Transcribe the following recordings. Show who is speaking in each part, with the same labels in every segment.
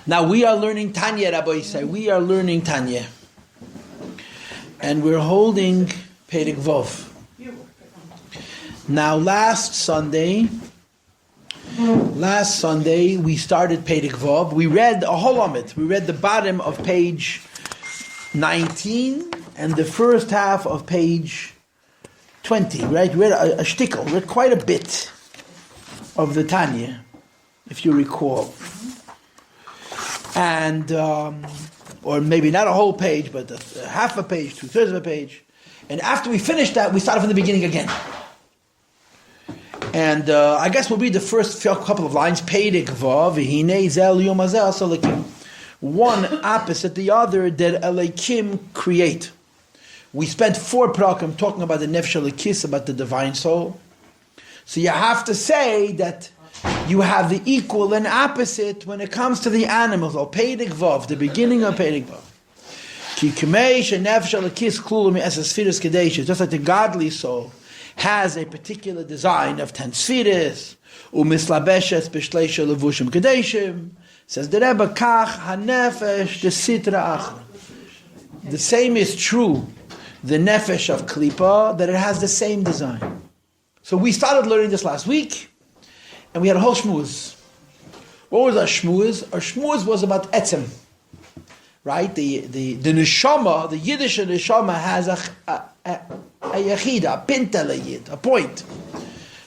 Speaker 1: Now we are learning Tanya, Rabbi say. We are learning Tanya. And we're holding Perek Vov. Now last Sunday we started Perek Vov. We read a whole Amid. We read the bottom of page 19 and the first half of page 20. Right? We read a shtickle. We read quite a bit of the Tanya, if you recall. And, or maybe not a whole page, but half a page, 2/3 of a page. And after we finished that, we started from the beginning again. And I guess we'll read the first couple of lines. Perek Vav, V'hinei zel yom hazeh asa Elokim. One opposite the other that Elokim create. We spent 4 prakim talking about the Nefesh Elokis, about the divine soul. So you have to say that you have the equal and opposite when it comes to the animals. Or Perek Vav, the beginning of Perek Vav. Ki k'mei she'nefesh Elokis klulu mi'esas sfiras kadeshes. Just like the godly soul has a particular design of 10 sfiras, u'mislabeshes b'shleisha levushim kadeshim. Says the Rebbe, kach hanefesh de sitra achra. The same is true, the nefesh of klipa, that it has the same design. So we started learning this last week, and we had a whole shmuz. What was our shmuz? Our shmuz was about etzem, right? The neshama, the Yiddish neshama has a yachida, a pintel yid, a point,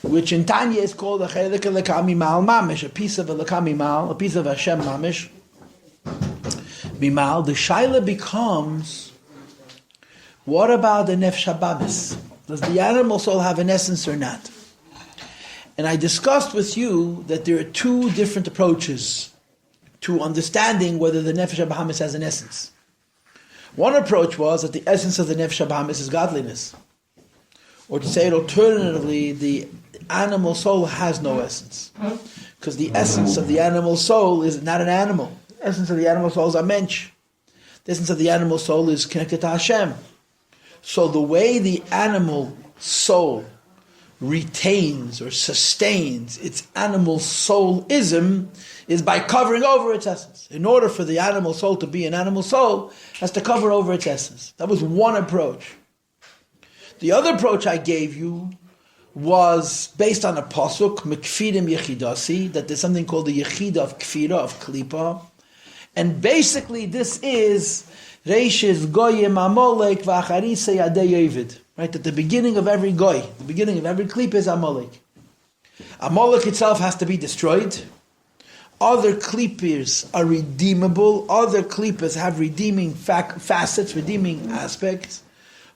Speaker 1: which in Tanya is called a chelik lekami mal mamish, a piece of a lekami mal, a piece of Hashem mamish. Mimal, the shaila becomes, what about the nefesh habamis? Does the animal soul have an essence or not? And I discussed with you that there are 2 different approaches to understanding whether the nefesh habamis has an essence. One approach was that the essence of the nefesh habamis is godliness. Or to say it alternatively, the animal soul has no essence. Because the essence of the animal soul is not an animal. The essence of the animal soul is a mensch. The essence of the animal soul is connected to Hashem. So the way the animal soul retains or sustains its animal soulism is by covering over its essence. In order for the animal soul to be an animal soul, it has to cover over its essence. That was one approach. The other approach I gave you was based on a pasuk, Mekfidim Yechidasi, that there's something called the Yechida of Kfira, of Klipa. And basically this is Reishes Goyim Amalek V'Acharisei Adei Yovid. Right, at the beginning of every goy, the beginning of every klipa is Amalek. Amalek itself has to be destroyed. Other klippers are redeemable. Other klippers have redeeming facets, redeeming aspects.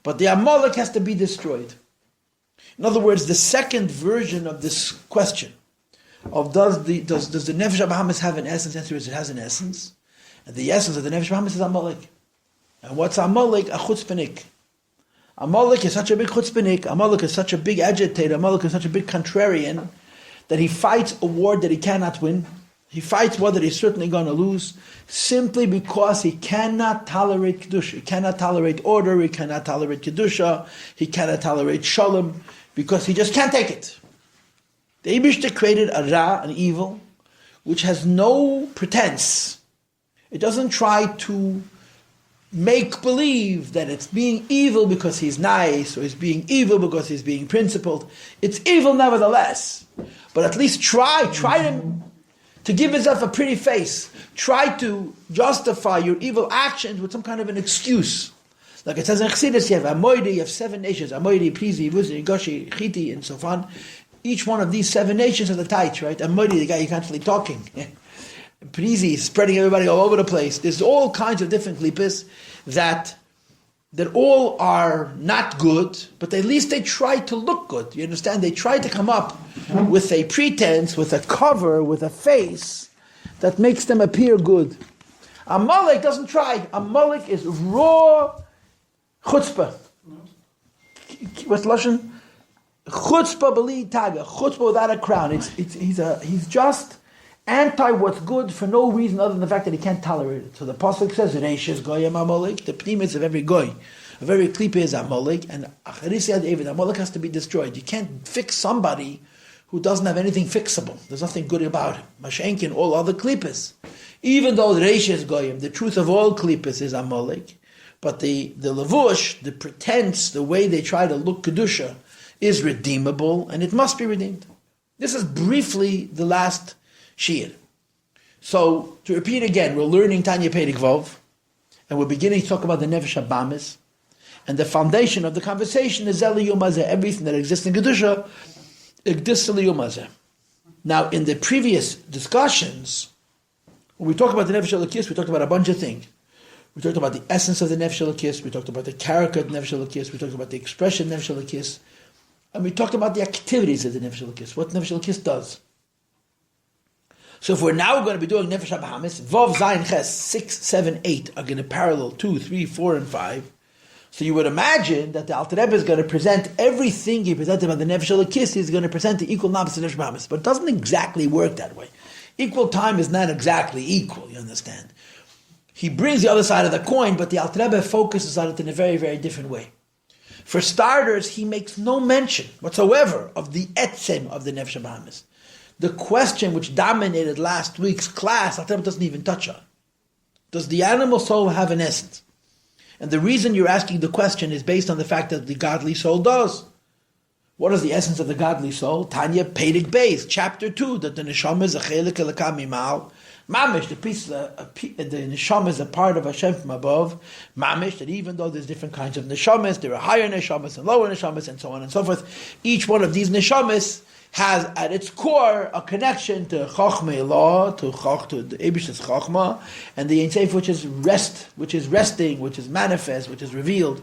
Speaker 1: But the Amalek has to be destroyed. In other words, the second version of this question of does the Nefesh HaBahamis have an essence? The answer is it has an essence. And the essence of the Nefesh HaBahamis is Amalek. And what's Amalek? A chutzpahnik. Amalek is such a big chutzpahnik, Amalek is such a big agitator, Amalek is such a big contrarian, that he fights a war that he cannot win. He fights war that he's certainly going to lose, simply because he cannot tolerate Kedusha. He cannot tolerate order, he cannot tolerate Kedusha, he cannot tolerate Shalom, because he just can't take it. The Eibishter created a Ra, an evil, which has no pretense. It doesn't try to make believe that it's being evil because he's nice, or he's being evil because he's being principled. It's evil nevertheless. But at least try to give yourself a pretty face. Try to justify your evil actions with some kind of an excuse. Like it says in Chassidus, you have Amoidi, you have 7 nations, Amoidi, Prizi, Vuzi, Goshi, Chiti, and so on. Each one of these 7 nations are the tight, right? Amoidi, the guy you can't feel talking. Prizi, spreading everybody all over the place. There's all kinds of different klippos that all are not good, but at least they try to look good. You understand? They try to come up with a pretense, with a cover, with a face that makes them appear good. Amalek doesn't try. Amalek is raw chutzpah. What's the Lashon? Chutzpah b'li taga. Chutzpah without a crown. He's just anti what's good for no reason other than the fact that he can't tolerate it. So the pasuk says, "Reishes goyim Amalek." The pnimis of every goy, of every klipa is Amalek, and Acharisi David. Amalek has to be destroyed. You can't fix somebody who doesn't have anything fixable. There's nothing good about him. Mashenkin, all other klipas. Even though the Reish is Goyim, the truth of all Klippas is Amalek, but the Levush, the pretense, the way they try to look Kedusha, is redeemable, and it must be redeemed. This is briefly the last Shir. So, to repeat again, we're learning Tanya Perek Vov, and we're beginning to talk about the Nefesh HaBamis, and the foundation of the conversation is Zeli Yom Hazeh. Everything that exists in Kedusha exists in Yom Hazeh. Now, in the previous discussions, when we talk about the Nefesh Elokis, we talked about a bunch of things. We talked about the essence of the Nefesh Elokis, we talked about the character of the Nefesh Elokis, we talked about the expression of the Nefesh Elokis, and we talked about the activities of the Nefesh Elokis, what Nefesh Elokis does. So if we're now going to be doing Nefesh HaBahamis, Vav, Zayin, Ches, 6, 7, 8 are going to parallel 2, 3, 4, and 5. So you would imagine that the Alter Rebbe is going to present everything he presented about the Nefesh Elokis, he's going to present the equal Nabas and Nefesh HaBahamis. But it doesn't exactly work that way. Equal time is not exactly equal, you understand? He brings the other side of the coin, but the Alter Rebbe focuses on it in a very, very different way. For starters, he makes no mention whatsoever of the etzem of the Nefesh HaBahamis. The question which dominated last week's class, Alter Rebbe doesn't even touch on. Does the animal soul have an essence? And the reason you're asking the question is based on the fact that the godly soul does. What is the essence of the godly soul? Tanya Perek Beis, chapter 2, that the neshama is a chelik elokah mimal. Mamish, the neshama is a part of Hashem from above. Mamish, that even though there's different kinds of neshamas, there are higher neshamas and lower neshamas, and so on and so forth. Each one of these neshamas has at its core a connection to Chochmei Law, to the Eibish's Chochma, and the Ein Sof, which is resting, which is manifest, which is revealed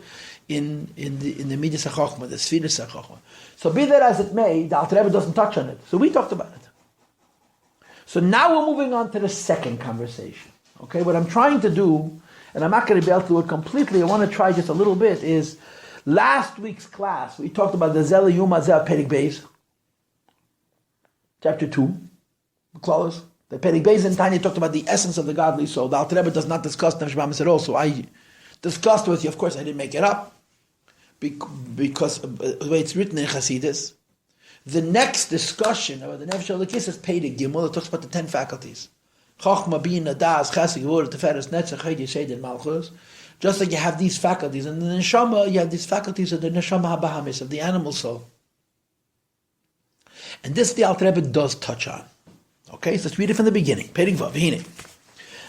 Speaker 1: in the Midas HaChochma, the Sfiras HaChochma. So be that as it may, the Alter Rebbe doesn't touch on it. So we talked about it. So now we're moving on to the second conversation. Okay, what I'm trying to do, and I'm not going to be able to do it completely, I want to try just a little bit, is last week's class, we talked about the Zeli Yom Hazeh Perek Beis, chapter 2, close. The Perek Beis and Tanya talked about the essence of the godly soul. The Alter Rebbe does not discuss Nefesh HaBahamis at all, so I discussed with you, of course I didn't make it up, because the way it's written in Chassidus. The next discussion about the Nefesh Elokis is Perek Gimel. It talks about the 10 faculties. Chochma, Bina, Das, Chesed, Gevurah, Tiferes, Netzach, Chesed, Yesod, and Malchus. Just like you have these faculties, and in the Neshama, you have these faculties of the Neshama HaBahamis, of the animal soul. And this the Alter Rebbe does touch on. Okay, so let's read it from the beginning. Perek Vav, Hine.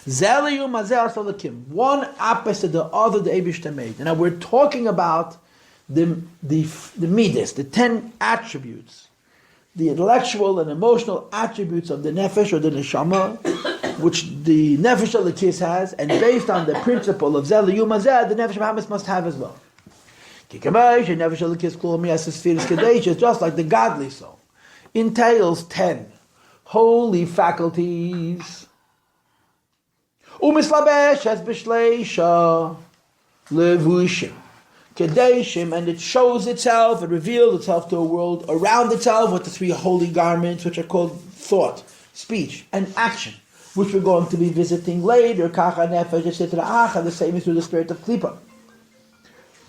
Speaker 1: Zeli Yom Hazeh Asar Elokim. One opposite the other the Eibishter made. And now we're talking about the midas, the 10 attributes, the intellectual and emotional attributes of the nefesh or the neshama, which the Nefesh Elokis has, and based on the principle of Zeli Yom Hazeh, the Nefesh HaBahamis must have as well. Kikamesh, the Nefesh Elokis kol miyas sfiras kadesh, just like the godly soul, entails 10 holy faculties. Umislabesh as b'shleisha levushim. Kadeshim, and it shows itself, it reveals itself to a world around itself with the 3 holy garments, which are called thought, speech, and action, which we're going to be visiting later. Kacha nefesh etc. Acha, the same is through the spirit of klipa.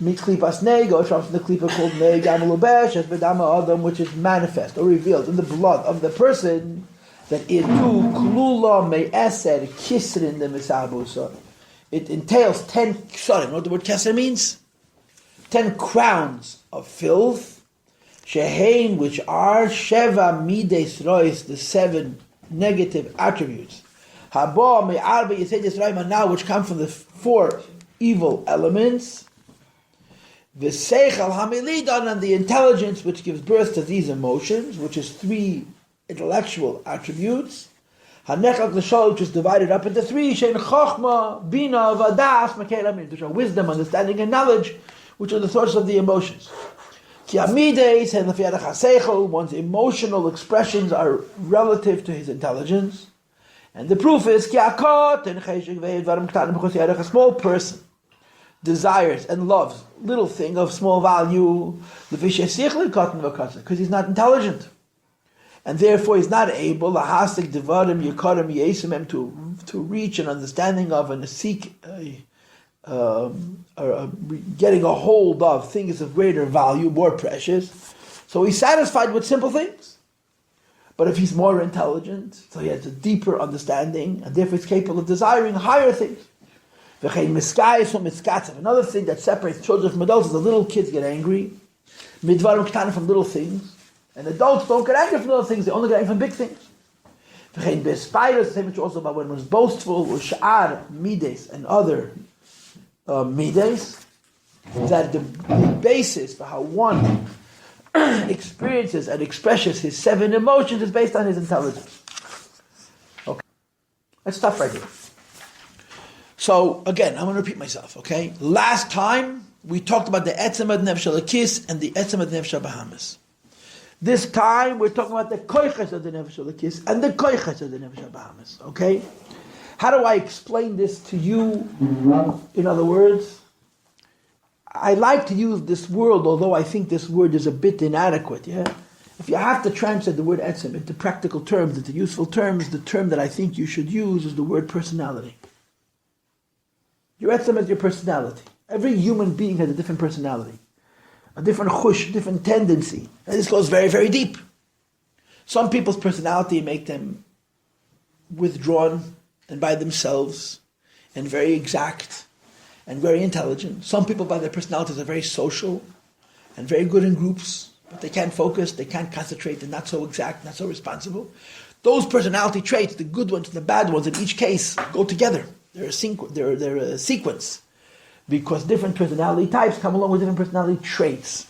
Speaker 1: Miklipas nego, from the klipa called negam lubesh, as bedama adam, which is manifest or revealed in the blood of the person, that it too klula me'eser kisrin the misabusa. It entails 10 ksarim. You know what the word keser means? 10 crowns of filth, shehein, which are sheva mides rois, the 7 negative attributes, haba me'arba yisedis roimana, which come from the 4 evil elements, v'seichel hamilidan, and the intelligence which gives birth to these emotions, which is 3 intellectual attributes, hanechak l'shol, which is divided up into 3, shein chochma, bina, vadas, makelamin, which are wisdom, understanding, and knowledge, which are the source of the emotions. One's emotional expressions are relative to his intelligence. And the proof is, a small person desires and loves little thing of small value, because he's not intelligent. And therefore he's not able to reach an understanding of and seek getting a hold of things of greater value, more precious. So he's satisfied with simple things. But if he's more intelligent, so he has a deeper understanding, and therefore he's capable of desiring higher things. Another thing that separates children from adults is the little kids get angry. From little things. And adults don't get angry from little things, they only get angry from big things. The same is also about when one's boastful, or sha'ar, mides, and other mides, that the basis for how one experiences and expresses his 7 emotions is based on his intelligence. Okay, let's stop right here. So again, I'm going to repeat myself. Okay, last time we talked about the etzem ad nefesh halakis and the etzem ad nefesh habahamis. This time we're talking about the koiches of the nefesh halakis and the koiches of the nefesh habahamis. Okay, how do I explain this to you? In other words, I like to use this word, although I think this word is a bit inadequate. Yeah, if you have to translate the word etzem into practical terms, into useful terms, the term that I think you should use is the word personality. Your etzem is your personality. Every human being has a different personality, a different chush, different tendency. And this goes very, very deep. Some people's personality make them withdrawn and by themselves and very exact and very intelligent. Some people by their personalities are very social and very good in groups, but they can't focus, they can't concentrate, they're not so exact, not so responsible. Those personality traits, the good ones and the bad ones, in each case go together. They're a sequence, because different personality types come along with different personality traits.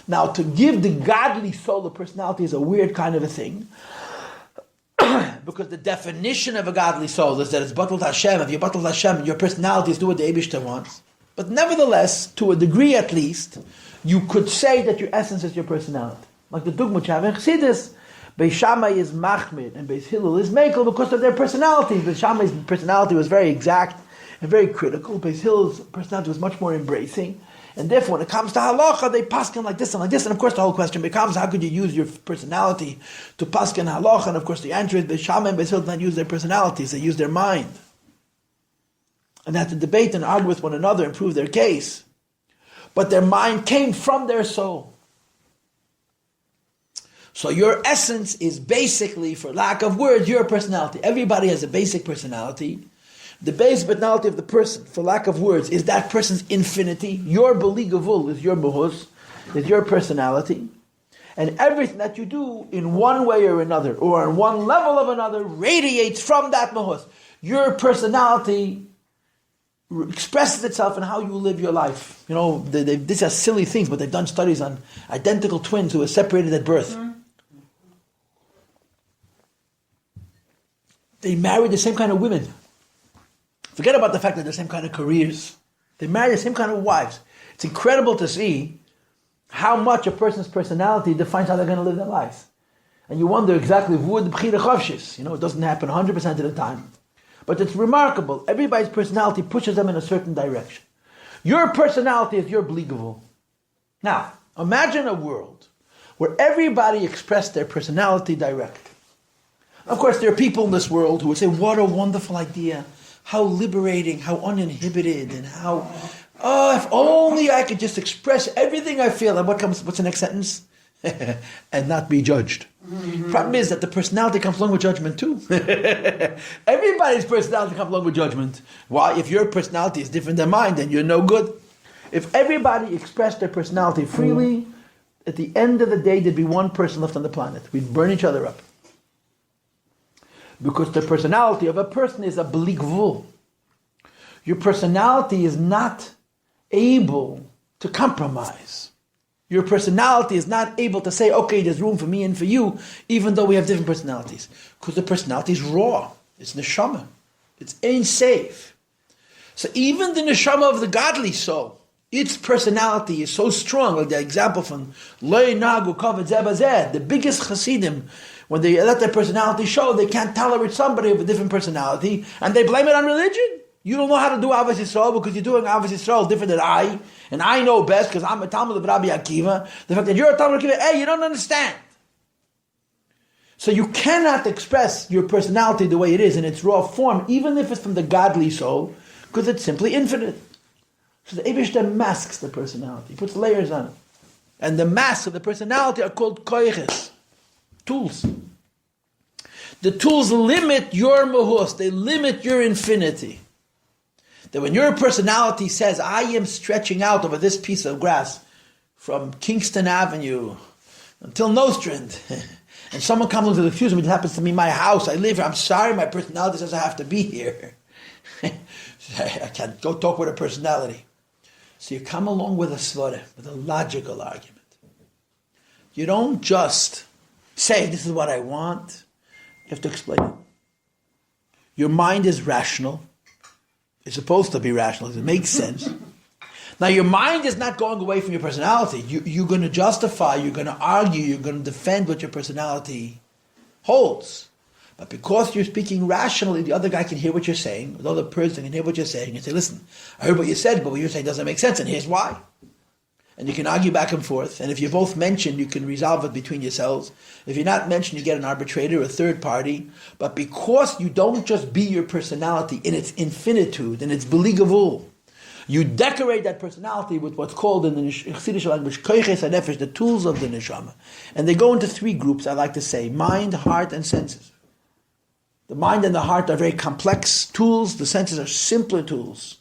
Speaker 1: Now, to give the godly soul a personality is a weird kind of a thing, because the definition of a godly soul is that it's batal Hashem. If you batal Hashem, your personality is do what the Eibishter wants. But nevertheless, to a degree at least, you could say that your essence is your personality. Like the Dugmut you have in Chassidus, Beis Shammai is Machmir and Beis Hillel is Mekel because of their personalities. Beis Shammai's personality was very exact and very critical. Beis Hillel's personality was much more embracing. And therefore, when it comes to halacha, they paskin like this and like this. And of course, the whole question becomes, how could you use your personality to paskin halacha? And of course, the answer is Beis Shammai and Beis Hillel did not use their personalities; they used their mind. And they had to debate and argue with one another and prove their case. But their mind came from their soul. So your essence is basically, for lack of words, your personality. Everybody has a basic personality. The basic personality of the person, for lack of words, is that person's infinity. Your beligavul is your muhus, is your personality. And everything that you do in one way or another, or on one level of another, radiates from that muhus. Your personality expresses itself in how you live your life. You know, these are silly things, but they've done studies on identical twins who were separated at birth. They married the same kind of women. Forget about the fact that they're the same kind of careers. They marry the same kind of wives. It's incredible to see how much a person's personality defines how they're going to live their lives. And you wonder exactly, it doesn't happen 100% of the time. But it's remarkable. Everybody's personality pushes them in a certain direction. Your personality is your bligavul. Now, imagine a world where everybody expressed their personality directly. Of course, there are people in this world who would say, what a wonderful idea. How liberating, how uninhibited, and how, if only I could just express everything I feel. And what's the next sentence? And not be judged. Mm-hmm. Problem is that the personality comes along with judgment too. Everybody's personality comes along with judgment. Why? If your personality is different than mine, then you're no good. If everybody expressed their personality freely, at the end of the day, there'd be one person left on the planet. We'd burn each other up. Because the personality of a person is a bligvul. Your personality is not able to compromise. Your personality is not able to say, okay, there's room for me and for you, even though we have different personalities. Because the personality is raw. It's neshama. It's ain't safe. So even the neshama of the godly soul, its personality is so strong, like the example from Loi Nagu Kavod Zeh Bazeh, the biggest Hasidim, when they let their personality show, they can't tolerate somebody with a different personality, and they blame it on religion. You don't know how to do Avos Yisrael because you're doing Avos Yisrael different than I, and I know best because I'm a Talmud of Rabbi Akiva. The fact that you're a Talmud of Akiva, hey, you don't understand. So you cannot express your personality the way it is in its raw form, even if it's from the godly soul, because it's simply infinite. So the Eibishter masks the personality, puts layers on it. And the masks of the personality are called koiches, tools. The tools limit your mahus, they limit your infinity. That when your personality says, I am stretching out over this piece of grass from Kingston Avenue until Nostrand, and someone comes and says, excuse me, it happens to me, my house, I live here, I'm sorry, my personality says I have to be here. I can't go talk with a personality. So you come along with a svara, with a logical argument. You don't just say, this is what I want. You have to explain it. Your mind is rational. It's supposed to be rational. It makes sense. Now your mind is not going away from your personality. You're going to justify, you're going to argue, you're going to defend what your personality holds. But because you're speaking rationally, the other guy can hear what you're saying, the other person can hear what you're saying, and say, listen, I heard what you said, but what you're saying doesn't make sense, and here's why. And you can argue back and forth, and if you're both mentioned, you can resolve it between yourselves. If you're not mentioned, you get an arbitrator, a third party. But because you don't just be your personality in its infinitude, in its beligavul, you decorate that personality with what's called in the Chassidish language, koiches hanefesh, the tools of the neshama. And they go into three groups, I like to say, mind, heart, and senses. The mind and the heart are very complex tools. The senses are simpler tools.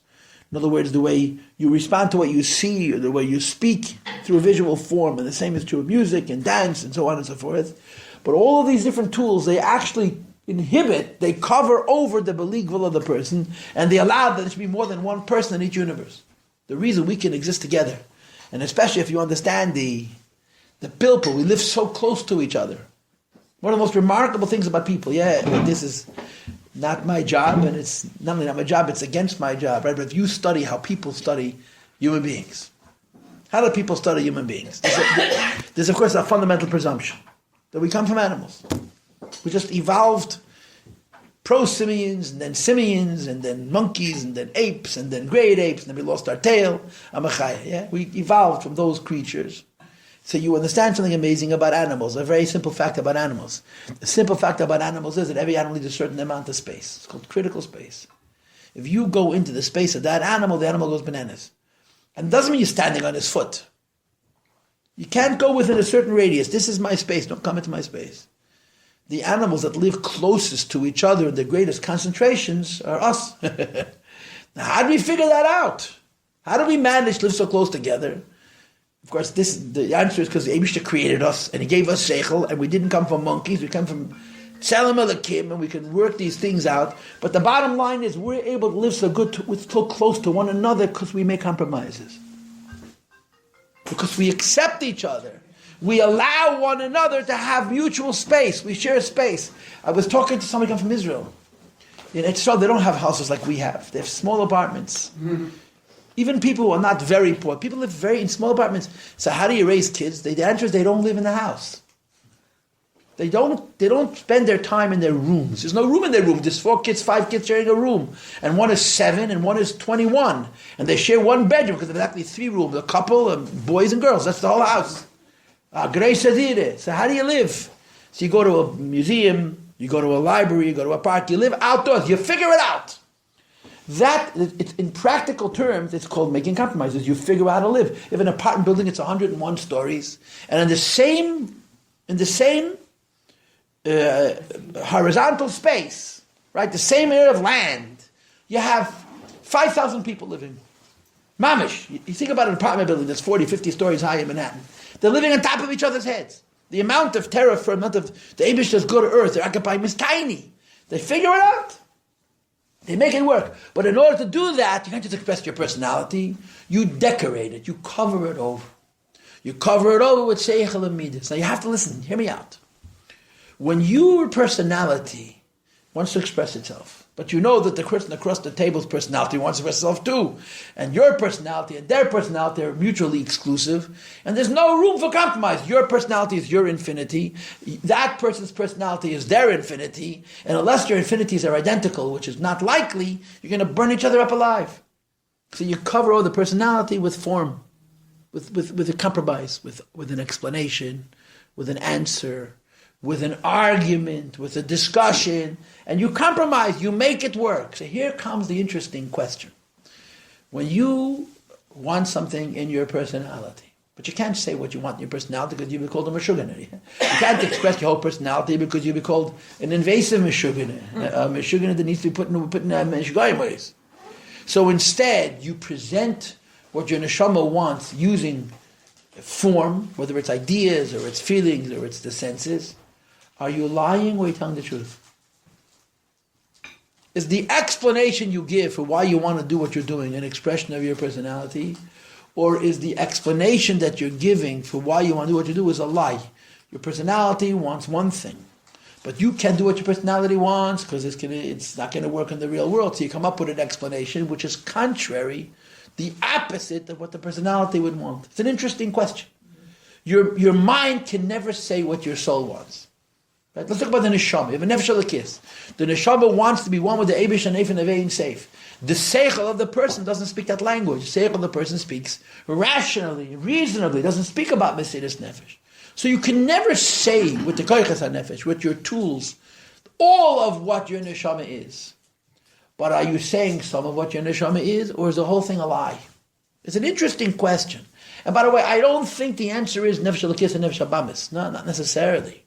Speaker 1: In other words, the way you respond to what you see, or the way you speak through a visual form, and the same is true of music and dance and so on and so forth. But all of these different tools, they actually inhibit, they cover over the beligval of the person, and they allow that there should be more than one person in each universe. The reason we can exist together, and especially if you understand the pilpul, we live so close to each other. One of the most remarkable things about people, this is not my job, and it's not only not my job, it's against my job, right? But if you study how people study human beings, how do people study human beings? There's of course a fundamental presumption that we come from animals. We just evolved pro-simians, and then simians, and then monkeys, and then apes, and then great apes, and then we lost our tail, amachaya, yeah? We evolved from those creatures. So you understand something amazing about animals, a very simple fact about animals. The simple fact about animals is that every animal needs a certain amount of space. It's called critical space. If you go into the space of that animal, the animal goes bananas. And it doesn't mean you're standing on his foot. You can't go within a certain radius. This is my space, don't come into my space. The animals that live closest to each other in the greatest concentrations are us. Now, how do we figure that out? How do we manage to live so close together? Of course, the answer is because the Eibishter created us, and He gave us seichel, and we didn't come from monkeys, we come from Tzelem Elokim, and we can work these things out. But the bottom line is we're able to live so close to one another because we make compromises. Because we accept each other. We allow one another to have mutual space. We share space. I was talking to somebody from Israel. In Israel, they don't have houses like we have. They have small apartments. Mm-hmm. Even people who are not very poor, people live in small apartments. So how do you raise kids? The answer is they don't live in the house. They don't spend their time in their rooms. There's no room in their room. There's 4 kids, 5 kids sharing a room. And one is 7 and one is 21. And they share one bedroom because there's actually 3 rooms, a couple, boys and girls. That's the whole house. So how do you live? So you go to a museum, you go to a library, you go to a park, you live outdoors, you figure it out. That, in practical terms, it's called making compromises. You figure out how to live. If an apartment building, it's 101 stories, and in the same horizontal space, right, the same area of land, you have 5,000 people living. Mamish. You think about an apartment building that's 40, 50 stories high in Manhattan. They're living on top of each other's heads. The amount of terror the Eibishter's good earth they're occupying is tiny. They figure it out. They make it work. But in order to do that, you can't just express your personality. You decorate it. You cover it over. You cover it over with seichel and midas. Now you have to listen. Hear me out. When your personality wants to express itself, but you know that the person across the table's personality wants to express itself too, and your personality and their personality are mutually exclusive, and there's no room for compromise. Your personality is your infinity. That person's personality is their infinity, and unless your infinities are identical, which is not likely, you're going to burn each other up alive. So you cover all the personality with form, with a compromise, with an explanation, with an answer, with an argument, with a discussion, and you compromise, you make it work. So here comes the interesting question. When you want something in your personality, But you can't say what you want in your personality because you'll be called a Meshuggah. You can't express your whole personality because you'll be called an invasive Meshuggah. A Meshuggah that needs to be put in Meshuggah ways. So instead, you present what your neshama wants using form, whether it's ideas or it's feelings or it's the senses. Are you lying or are you telling the truth? Is the explanation you give for why you want to do what you're doing an expression of your personality? Or is the explanation that you're giving for why you want to do what you do is a lie? Your personality wants one thing, but you can't do what your personality wants because it's not going to work in the real world. So you come up with an explanation which is contrary, the opposite of what the personality would want. It's an interesting question. Your mind can never say what your soul wants. Right? Let's talk about the neshama. You have a nefesh elokis. The neshama wants to be one with the Eibush and Eif and Avein safe. The seichel of the person doesn't speak that language. The seichel of the person speaks rationally, reasonably. Doesn't speak about Mesiras Nefesh. So you can never say with the koiches hanefesh, with your tools, all of what your neshama is. But are you saying some of what your neshama is, or is the whole thing a lie? It's an interesting question. And by the way, I don't think the answer is nefesh elokis and nefesh habamis. No, not necessarily.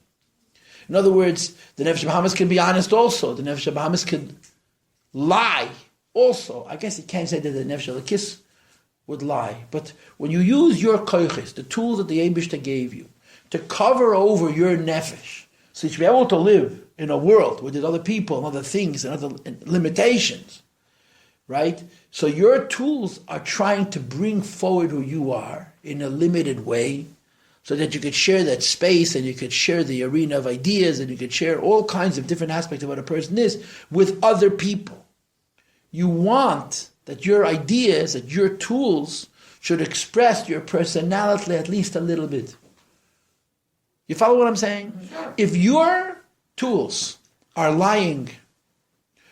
Speaker 1: In other words, the nefesh habamis can be honest also. The nefesh habamis can lie also. I guess you can't say that the nefesh elokis would lie. But when you use your koiches, the tools that the Eibishter gave you, to cover over your nefesh, so you should be able to live in a world where there's other people and other things and other limitations, right? So your tools are trying to bring forward who you are in a limited way so that you could share that space and you could share the arena of ideas and you could share all kinds of different aspects of what a person is with other people. You want that your ideas, that your tools should express your personality at least a little bit. You follow what I'm saying? If your tools are lying,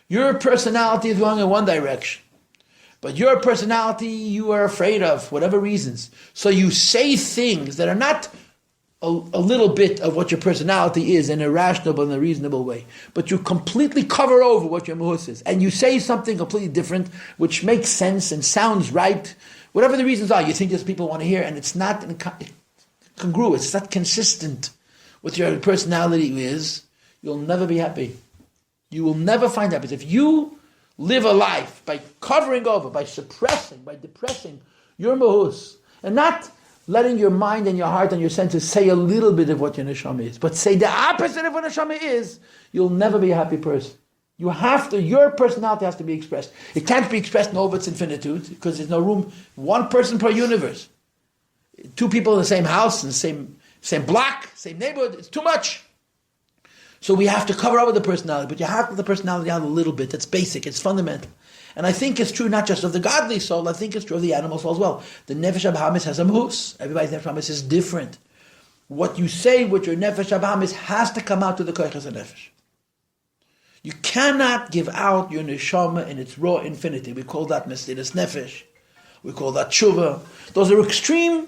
Speaker 1: your personality is going in one direction, but your personality you are afraid of, whatever reasons. So you say things that are not a little bit of what your personality is in a rational but in a reasonable way, but you completely cover over what your muhus is, and you say something completely different, which makes sense and sounds right, whatever the reasons are, you think there's people want to hear, and it's not congruous, it's not consistent with your personality is, you'll never be happy. You will never find happiness. If you live a life by covering over, by suppressing, by depressing your mahus, and not letting your mind and your heart and your senses say a little bit of what your neshama is, but say the opposite of what neshama is, you'll never be a happy person. You have to, your personality has to be expressed. It can't be expressed in all of its infinitude, because there's no room, one person per universe. Two people in the same house, in the same block, same neighborhood, it's too much. So we have to cover over the personality, but you have to the personality out a little bit. It's basic, it's fundamental. And I think it's true not just of the godly soul, I think it's true of the animal soul as well. The nefesh habahamis has a mahus. Everybody's nefesh habahamis is different. What you say with your nefesh habahamis has to come out to the koiches hanefesh. You cannot give out your neshama in its raw infinity. We call that mesiras nefesh. We call that tshuva. Those are extreme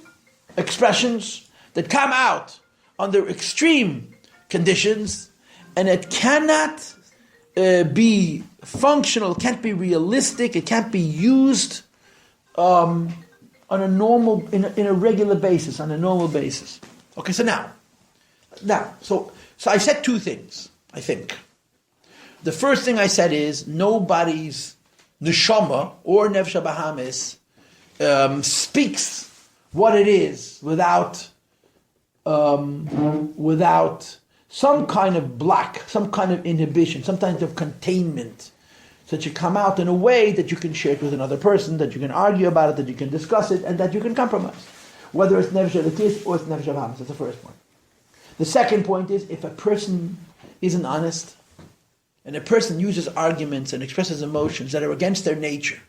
Speaker 1: expressions that come out under extreme conditions, and it cannot be functional, it can't be realistic, it can't be used on a normal, in a regular basis, on a normal basis. Okay, so now, so I said two things, I think. The first thing I said is, nobody's neshama or nefesh habahamis speaks what it is without some kind of block, some kind of inhibition, some kind of containment, so that you come out in a way that you can share it with another person, that you can argue about it, that you can discuss it, and that you can compromise. Whether it's nefesh elokis or it's nefesh habahamis, that's the first point. The second point is, if a person isn't honest, and a person uses arguments and expresses emotions that are against their nature,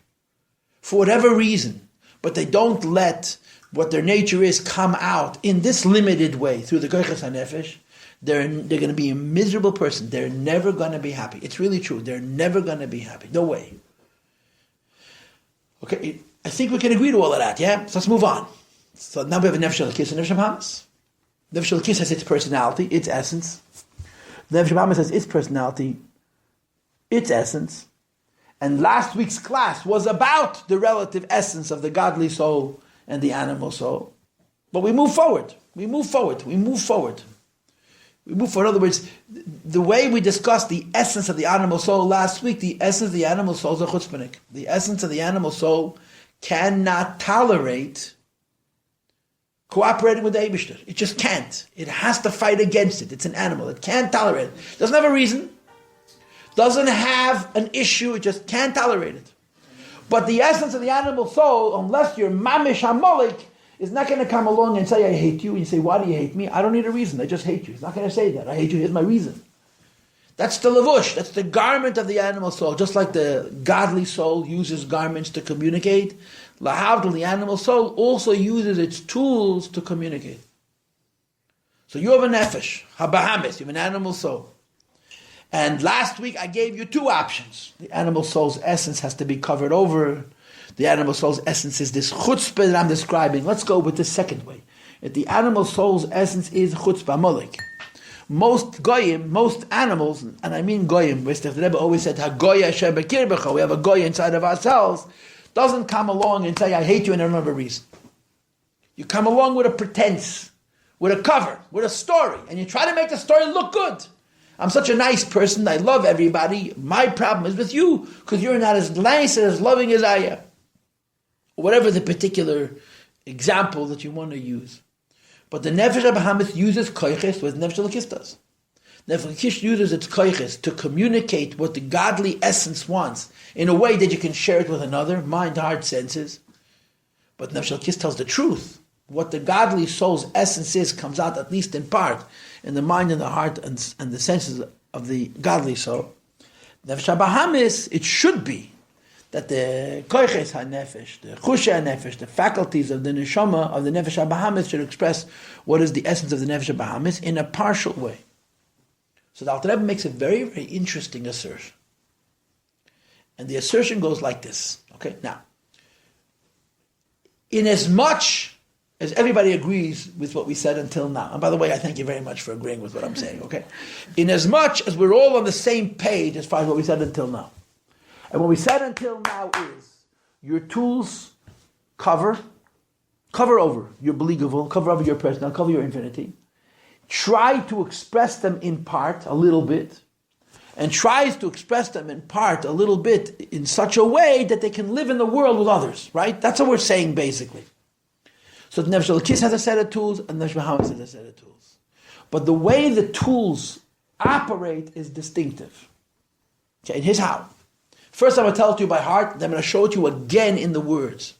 Speaker 1: for whatever reason, but they don't let what their nature is come out in this limited way through the koiches hanefesh, they're going to be a miserable person. They're never going to be happy. It's really true. They're never going to be happy. No way. Okay, I think we can agree to all of that, yeah? So let's move on. So now we have a nefesh elokis and nefesh habahamis. Nefesh elokis has its personality, its essence. Nefesh habahamis has its personality, its essence. And last week's class was about the relative essence of the godly soul and the animal soul. But we move forward. We move forward. We move forward. We move forward. In other words, the way we discussed the essence of the animal soul last week, the essence of the animal soul is a chutzpahnik. The essence of the animal soul cannot tolerate cooperating with the Eibishter. It just can't. It has to fight against it. It's an animal. It can't tolerate it. Doesn't have a reason. Doesn't have an issue. It just can't tolerate it. But the essence of the animal soul, unless you're mamish hamolik, is not going to come along and say, I hate you. And you say, why do you hate me? I don't need a reason. I just hate you. He's not going to say that. I hate you. Here's my reason. That's the levush. That's the garment of the animal soul. Just like the godly soul uses garments to communicate, lahavdil, the animal soul, also uses its tools to communicate. So you have a nefesh, habahamis, you have an animal soul. And last week I gave you two options. The animal soul's essence has to be covered over. The animal soul's essence is this chutzpah that I'm describing. Let's go with the second way. If the animal soul's essence is chutzpah, molik. Most goyim, most animals, and I mean goyim, the Rebbe always said, "Hagoya asher bekirbecha," we have a goy inside of ourselves, doesn't come along and say, I hate you, and I don't have a reason. You come along with a pretense, with a cover, with a story, and you try to make the story look good. I'm such a nice person, I love everybody, my problem is with you, because you're not as nice and as loving as I am. Whatever the particular example that you want to use. But the Nefesh HaBahamis uses koiches with Nefesh HaLakis does. Nefesh HaLakis uses its koiches to communicate what the godly essence wants in a way that you can share it with another, mind, heart, senses. But Nefesh HaLakis tells the truth. What the godly soul's essence is comes out at least in part in the mind and the heart and the senses of the godly soul. Nefesh HaBahamis, it should be that the koiches ha-nefesh, the chusha ha-nefesh, the faculties of the neshama, of the nefesh ha-bahamis should express what is the essence of the nefesh ha-bahamis in a partial way. So the Alter Rebbe makes a very, very interesting assertion. And the assertion goes like this. Okay, now, in as much as everybody agrees with what we said until now, and by the way, I thank you very much for agreeing with what I'm saying, okay? In as much as we're all on the same page as far as what we said until now, and what we said until now is, your tools cover over your believable, cover over your personal, cover your infinity. Try to express them in part, a little bit, and tries to express them in part, a little bit, in such a way that they can live in the world with others, right? That's what we're saying, basically. So the Nefesh HaLakis has a set of tools, and Nefesh HaBahamis has a set of tools. But the way the tools operate is distinctive. Okay, and here's how. First, I'm going to tell it to you by heart, then I'm going to show it to you again in the words.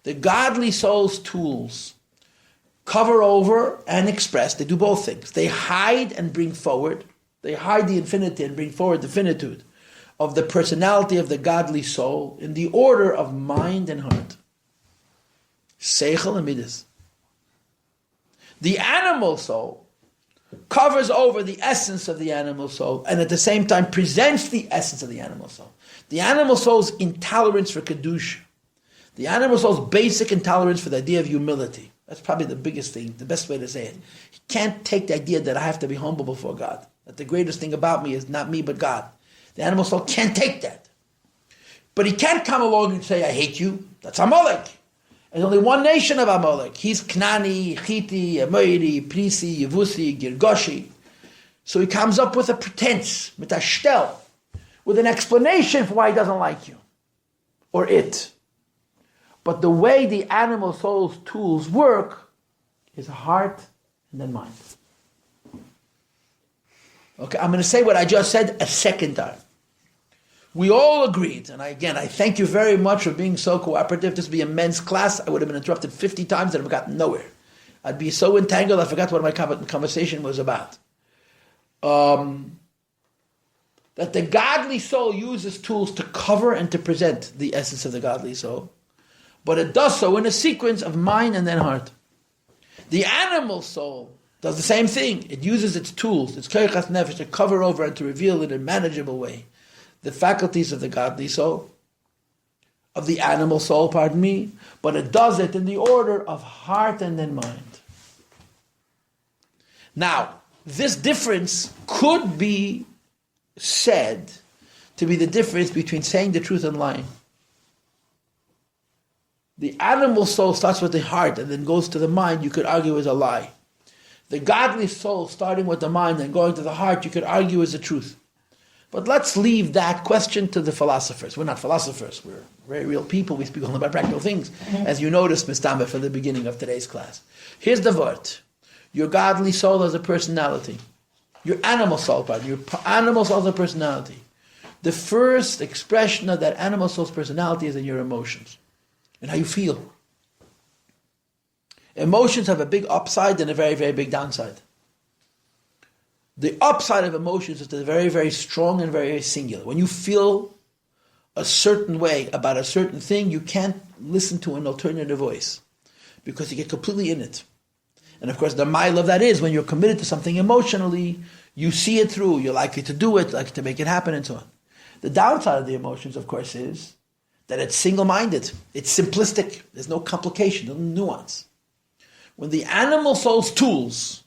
Speaker 1: The godly soul's tools cover over and express. They do both things. They hide and bring forward. They hide the infinity and bring forward the finitude of the personality of the godly soul in the order of mind and heart. Seichel and midas. The animal soul covers over the essence of the animal soul and at the same time presents the essence of the animal soul. The animal soul's intolerance for Kedusha. The animal soul's basic intolerance for the idea of humility. That's probably the biggest thing, the best way to say it. He can't take the idea that I have to be humble before God. That the greatest thing about me is not me but God. The animal soul can't take that. But he can't come along and say, I hate you. That's Amalek. There's only one nation of Amalek. He's Knani, Chiti, Amoiri, Prisi, Yevusi, Girgoshi. So he comes up with a pretense, with a shtel, with an explanation for why he doesn't like you, or it. But the way the animal soul's tools work is heart and then mind. Okay, I'm going to say what I just said a second time. We all agreed, and I thank you very much for being so cooperative. This would be a men's class. I would have been interrupted 50 times and I've gotten nowhere. I'd be so entangled I forgot what my conversation was about. That the godly soul uses tools to cover and to present the essence of the godly soul. But it does so in a sequence of mind and then heart. The animal soul does the same thing. It uses its tools, its koichas nefesh, to cover over and to reveal in a manageable way the faculties of the godly soul, of the animal soul, but it does it in the order of heart and then mind. Now, this difference could be said to be the difference between saying the truth and lying. The animal soul starts with the heart and then goes to the mind, you could argue is a lie. The godly soul starting with the mind and going to the heart, you could argue is the truth. But let's leave that question to the philosophers. We're not philosophers, we're very real people, we speak only about practical things. As you noticed, Mistama, from the beginning of today's class. Here's the word. Your godly soul has a personality. Your animal soul, your animal soul has a personality. The first expression of that animal soul's personality is in your emotions and how you feel. Emotions have a big upside and a very, very big downside. The upside of emotions is that they're very, very strong and very, very singular. When you feel a certain way about a certain thing, you can't listen to an alternative voice because you get completely in it. And of course, the mile of that is when you're committed to something emotionally, you see it through, you're likely to do it, likely to make it happen, and so on. The downside of the emotions, of course, is that it's single-minded, it's simplistic, there's no complication, no nuance. When the animal soul's tools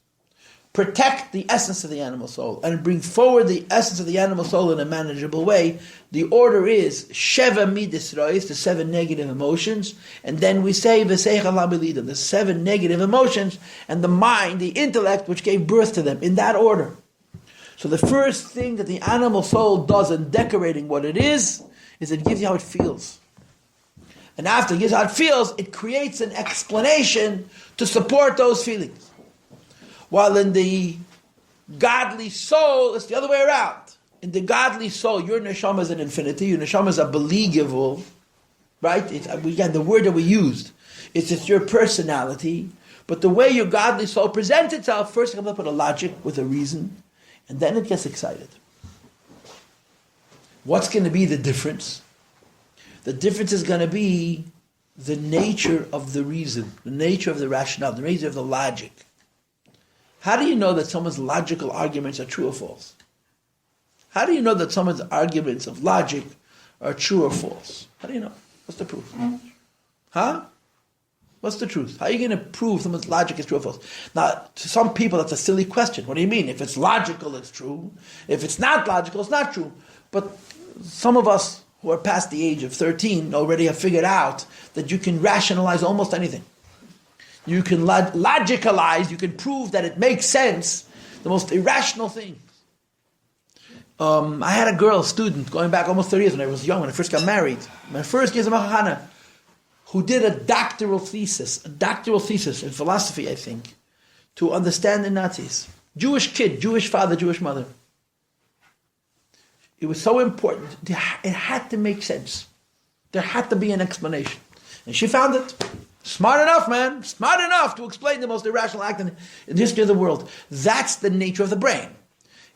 Speaker 1: protect the essence of the animal soul and bring forward the essence of the animal soul in a manageable way, the order is Sheva Midas Rois, the 7 negative emotions, and then we say V'seich Alabilidim, the 7 negative emotions, and the mind, the intellect, which gave birth to them, in that order. So the first thing that the animal soul does in decorating what it is it gives you how it feels. And after it gives you how it feels, it creates an explanation to support those feelings. While in the godly soul, it's the other way around. In the godly soul, your neshama is an infinity, your neshama is a believable, right? Again, the word that we used, it's your personality, but the way your godly soul presents itself, first it comes up with a logic, with a reason, and then it gets excited. What's going to be the difference? The difference is going to be the nature of the reason, the nature of the rationale, the nature of the logic. How do you know that someone's logical arguments are true or false? How do you know that someone's arguments of logic are true or false? How do you know? What's the proof? Huh? What's the truth? How are you going to prove someone's logic is true or false? Now, to some people, that's a silly question. What do you mean? If it's logical, it's true. If it's not logical, it's not true. But some of us who are past the age of 13 already have figured out that you can rationalize almost anything. You can logicalize, you can prove that it makes sense, the most irrational things. I had a girl, student, going back almost 30 years when I was young, when I first got married, my first years of Machana, who did a doctoral thesis in philosophy, I think, to understand the Nazis. Jewish kid, Jewish father, Jewish mother. It was so important. It had to make sense. There had to be an explanation. And she found it. Smart enough, man. Smart enough to explain the most irrational act in the history of the world. That's the nature of the brain.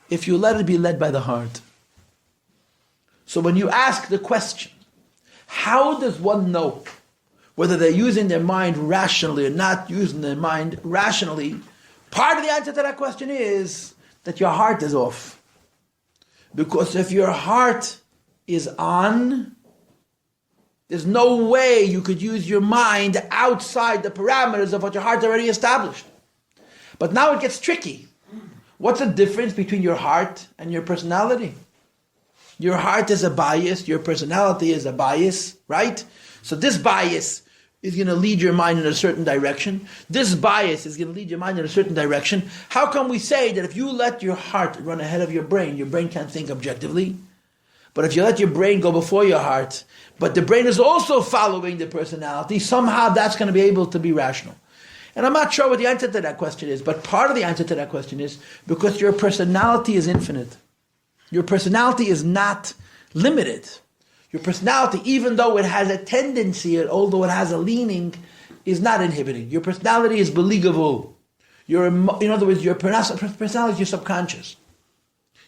Speaker 1: If you let it be led by the heart. So when you ask the question, how does one know whether they're using their mind rationally or not using their mind rationally? Part of the answer to that question is that your heart is off. Because if your heart is on, there's no way you could use your mind outside the parameters of what your heart's already established. But now it gets tricky. What's the difference between your heart and your personality? Your heart is a bias, your personality is a bias, right? So this bias is going to lead your mind in a certain direction. This bias is going to lead your mind in a certain direction. How come we say that if you let your heart run ahead of your brain can't think objectively? But if you let your brain go before your heart, but the brain is also following the personality, somehow that's going to be able to be rational. And I'm not sure what the answer to that question is, but part of the answer to that question is because your personality is infinite. Your personality is not limited. Your personality, even though it has a tendency, although it has a leaning, is not inhibiting. Your personality is believable. In other words, your personality is your subconscious.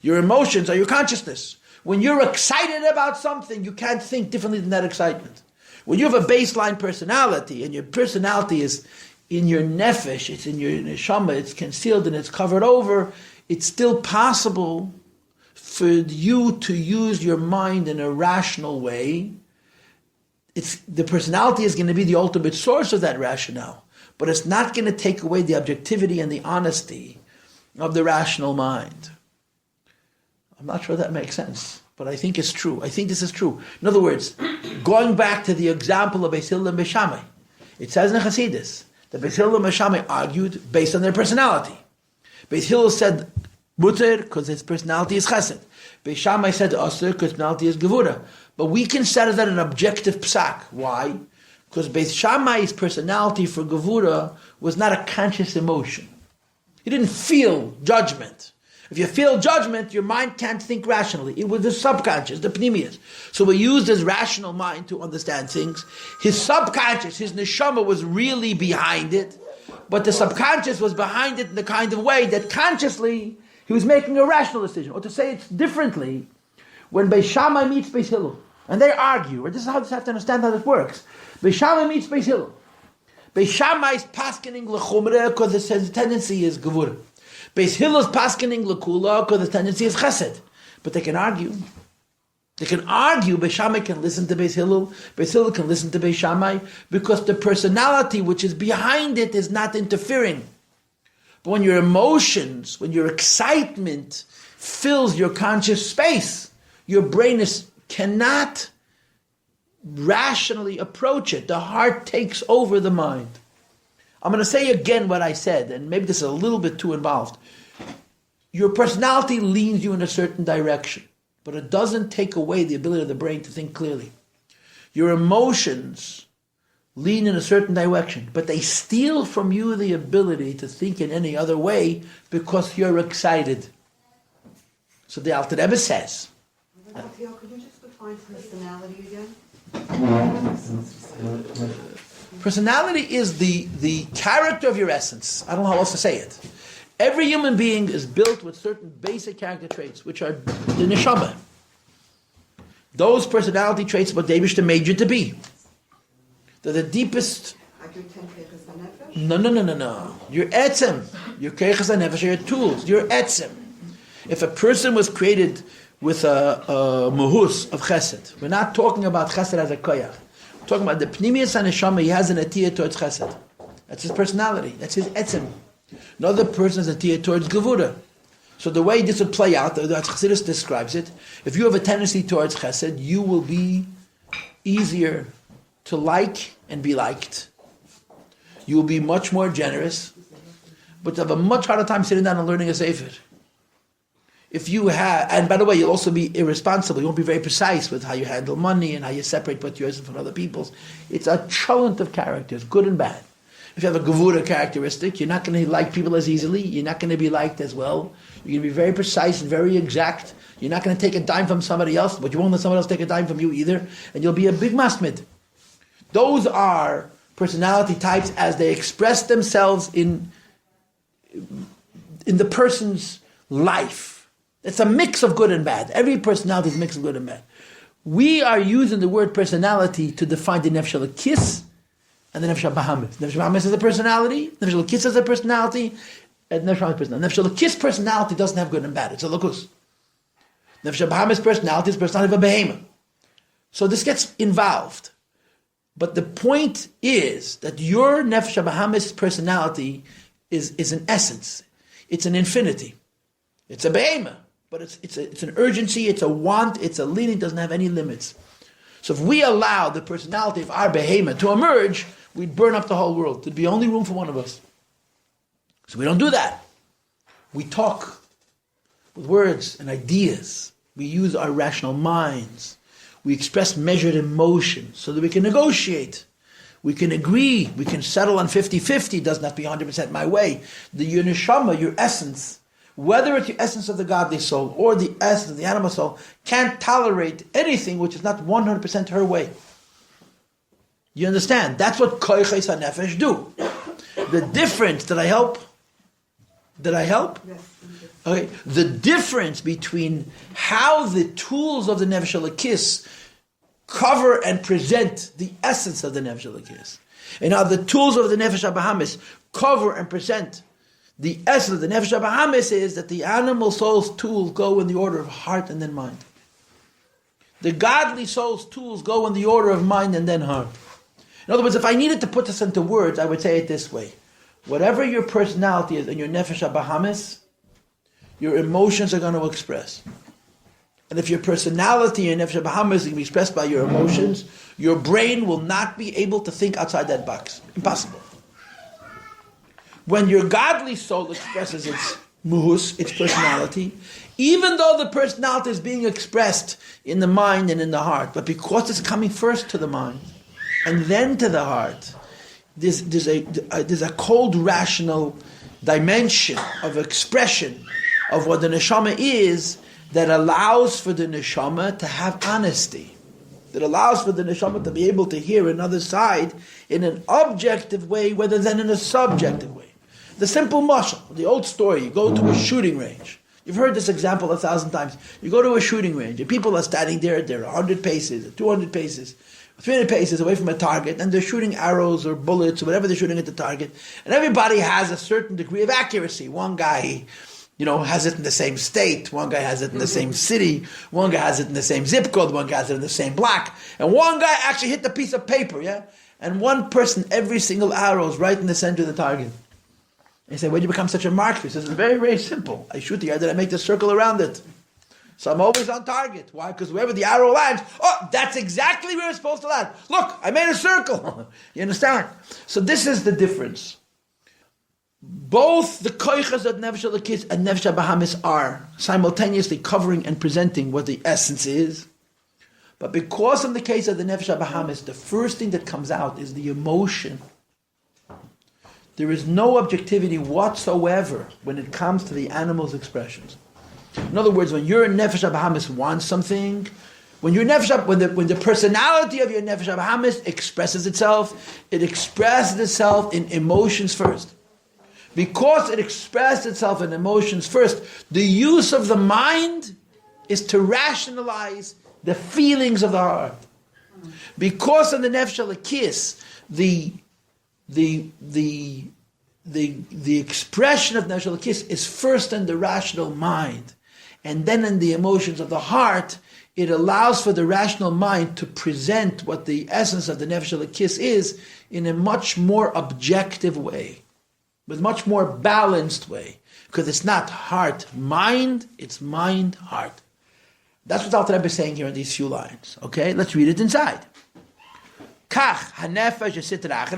Speaker 1: Your emotions are your consciousness. When you're excited about something, you can't think differently than that excitement. When you have a baseline personality, and your personality is in your nefesh, it's in your neshama, it's concealed and it's covered over, it's still possible for you to use your mind in a rational way. The personality is going to be the ultimate source of that rationale, but it's not going to take away the objectivity and the honesty of the rational mind. I'm not sure that makes sense, but I think it's true. I think this is true. In other words, going back to the example of Beis Hillel and Beis Shammai, it says in Chassidus that Beis Hillel and Beis Shammai argued based on their personality. Beis Hillel said muter because his personality is chesed. Beis Shammai said aser because personality is gevura. But we consider that an objective psak. Why? Because Beis Shammai's personality for gevura was not a conscious emotion. He didn't feel judgment. If you feel judgment, your mind can't think rationally. It was the subconscious, the pneumius. So we used his rational mind to understand things. His subconscious, his neshama was really behind it, but the subconscious was behind it in the kind of way that consciously he was making a rational decision. Or to say it differently, when Beis Shammai meets Beis Hillel, and they argue, and this is how you have to understand how this works. Beis Shammai meets Beis Hillel. Beis Shammai is paskening l'chumrah because the tendency is gevura. Beis Hillel is paskening l'kula because the tendency is chesed. But they can argue. They can argue. Beis Shammai can listen to Beis Hillel. Beis Hillel can listen to Beis Shammai because the personality which is behind it is not interfering. But when your emotions, when your excitement fills your conscious space, your brain cannot rationally approach it. The heart takes over the mind. I'm going to say again what I said, and maybe this is a little bit too involved. Your personality leans you in a certain direction, but it doesn't take away the ability of the brain to think clearly. Your emotions lean in a certain direction, but they steal from you the ability to think in any other way because you're excited. So the Alter Rebbe says,
Speaker 2: Paltiel, could you just define personality again?
Speaker 1: Personality is the character of your essence. I don't know how else to say it. Every human being is built with certain basic character traits, which are the neshama. Those personality traits are what David made you to be. They're the deepest. No. Your etzem, your keiches hanefesh are your tools. Your etzem. If a person was created with a muhus of chesed, we're not talking about chesed as a koyach. We're talking about the pnimius haneshama. He has an atiyah towards chesed. That's his personality. That's his etzem. Another person has an atiyah towards gevura. So the way this would play out, as Chassidus describes it, if you have a tendency towards chesed, you will be easier to like and be liked. You will be much more generous, but you have a much harder time sitting down and learning a sefer. If you have, and by the way, you'll also be irresponsible. You won't be very precise with how you handle money and how you separate what's yours from other people's. It's a cholent of characters, good and bad. If you have a gevura characteristic, you're not going to like people as easily. You're not going to be liked as well. You're going to be very precise and very exact. You're not going to take a dime from somebody else, but you won't let somebody else take a dime from you either. And you'll be a big masmid. Those are personality types as they express themselves in the person's life. It's a mix of good and bad. Every personality is a mix of good and bad. We are using the word personality to define the nefesh elokis and the nefesh habahamis. Nefesh habahamis is a personality, nefesh elokis is a personality, and nefesh habahamis is a personality. Nefesh elokis personality doesn't have good and bad. It's a lokus. Nefesh habahamis personality is the personality of a behemoth. So this gets involved. But the point is that your nefesh habahamis personality is an essence. It's an infinity. It's a behemoth. But it's an urgency, it's a want, it's a leaning, doesn't have any limits. So if we allow the personality of our behemoth to emerge, we'd burn up the whole world. There'd be only room for one of us. So we don't do that. We talk with words and ideas. We use our rational minds. We express measured emotions so that we can negotiate. We can agree. We can settle on 50-50. It doesn't have to be 100% my way. Your neshama, your essence, whether it's the essence of the godly soul or the essence of the animal soul, can't tolerate anything which is not 100% her way. You understand? That's what koiches hanefesh do. The difference, did I help? Did I help?
Speaker 2: Yes.
Speaker 1: Okay. The difference between how the tools of the nefesh elokis cover and present the essence of the nefesh elokis, and how the tools of the nefesh habahamis cover and present the essence of the nefesh habahamis is that the animal soul's tools go in the order of heart and then mind. The godly soul's tools go in the order of mind and then heart. In other words, if I needed to put this into words, I would say it this way. Whatever your personality is and your nefesh habahamis, your emotions are going to express. and if your personality and nefesh bahamis can be expressed by your emotions, your brain will not be able to think outside that box. Impossible. When your godly soul expresses its muhus, its personality, even though the personality is being expressed in the mind and in the heart, but because it's coming first to the mind and then to the heart, there's a cold rational dimension of expression of what the neshama is that allows for the neshama to have honesty, that allows for the neshama to be able to hear another side in an objective way rather than in a subjective way. The simple mashal, the old story, you go to a shooting range. You've heard this example 1,000 times. You go to a shooting range and people are standing there, they're 100 paces, 200 paces, 300 paces away from a target, and they're shooting arrows or bullets or whatever they're shooting at the target. And everybody has a certain degree of accuracy. One guy, has it in the same state. One guy has it in the same city. One guy has it in the same zip code. One guy has it in the same block. And one guy actually hit the piece of paper, yeah? And one person, every single arrow is right in the center of the target. And you say, why did you become such a marksman? He says, it's very, very simple. I shoot the arrow, I make the circle around it. So I'm always on target. Why? Because wherever the arrow lands, that's exactly where it's supposed to land. Look, I made a circle. You understand? So this is the difference. Both the koichas of Nefesh Elokis and Nefesh Bahamis are simultaneously covering and presenting what the essence is. But because in the case of the Nefesh Bahamis, the first thing that comes out is the emotion. There is no objectivity whatsoever when it comes to the animal's expressions. In other words, when your Nefesh Bahamis wants something, when the personality of your Nefesh Bahamis expresses itself, it expresses itself in emotions first. Because it expressed itself in emotions first, the use of the mind is to rationalize the feelings of the heart. Because in the Nefesh Elokis, the expression of Nefesh Elokis is first in the rational mind, and then in the emotions of the heart, it allows for the rational mind to present what the essence of the Nefesh Elokis is in a much more objective way, with much more balanced way, because it's not heart-mind, it's mind-heart. That's what Alter Rebbe is saying here in these few lines. Okay, let's read it inside. Kach hanefesh esitrach.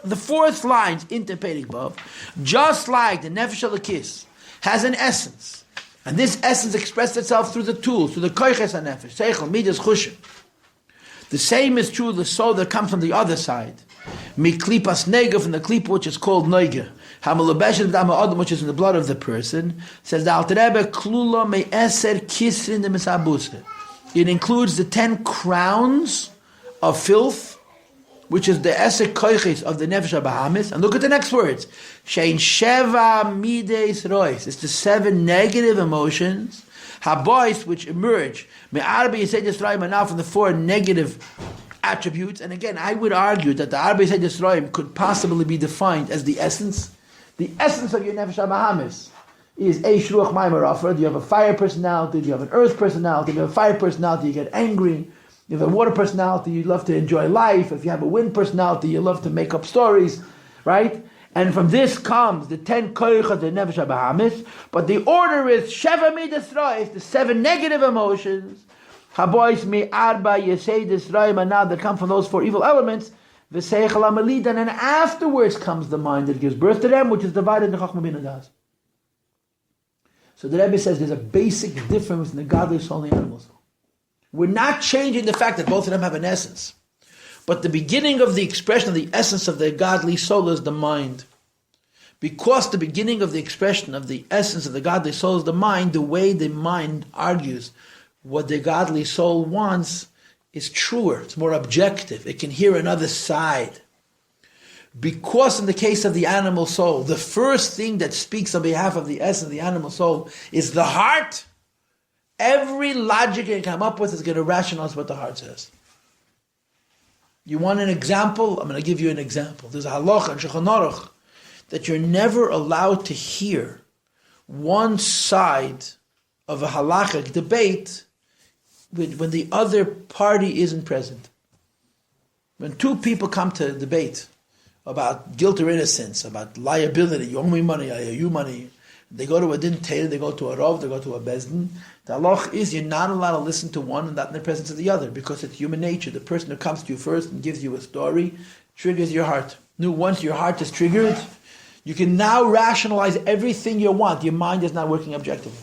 Speaker 1: The fourth line into Perek Vav, just like the Nefesh Elokis has an essence, and this essence expressed itself through the tools, through the koiches hanefesh, seichel, midas, chushim. The same is true of the soul that comes from the other side. Miklipas nega, from the klipa which is called nega. Hamalubeshet v'dama adam, which is in the blood of the person. Says the Alter Rebbe, klula me'eser kisrin de misabuse. It includes the 10 crowns of filth, which is the Esek Koiches of the Nefesh Bahamis. And look at the next words. Shein Sheva Mides Rois. It's the 7 negative emotions. Habois, which emerge. Me'arbe Yisei Yisraim, now from the 4 negative attributes. And again, I would argue that the Arbe Yisei Yisraim could possibly be defined as the essence. The essence of your Nefesh Bahamis is Eish Ruach Mayim Arafra. Do you have a fire personality? Do you have an earth personality? Do you have a fire personality? You get angry. If you have a water personality, you love to enjoy life. If you have a wind personality, you love to make up stories, right? And from this comes the 10 koichas, the Nefesh Bahamis. But the order is Sheva Midas Rois, the 7 negative emotions. Habois mi arba yesei desraim, and now that come from those 4 evil elements. V'seichel amalidan, and afterwards comes the mind that gives birth to them, which is divided into Chachma Bina Das. So the Rebbe says there's a basic difference in the godly soul and the animal soul. We're not changing the fact that both of them have an essence. But the beginning of the expression of the essence of the godly soul is the mind. Because the beginning of the expression of the essence of the godly soul is the mind, the way the mind argues what the godly soul wants is truer, it's more objective. It can hear another side. Because in the case of the animal soul, the first thing that speaks on behalf of the essence of the animal soul is the heart. Every logic you can come up with is going to rationalize what the heart says. You want an example? I'm going to give you an example. There's a halacha in Shulchan Aruch that you're never allowed to hear one side of a halachic debate when the other party isn't present. When 2 people come to debate about guilt or innocence, about liability, you owe me money, I owe you money, They go to a din tailor, they go to a rov, they go to a bezdin. The halach is you're not allowed to listen to one and not in the presence of the other, because it's human nature. The person who comes to you first and gives you a story triggers your heart. Now, once your heart is triggered, you can now rationalize everything you want. Your mind is not working objectively.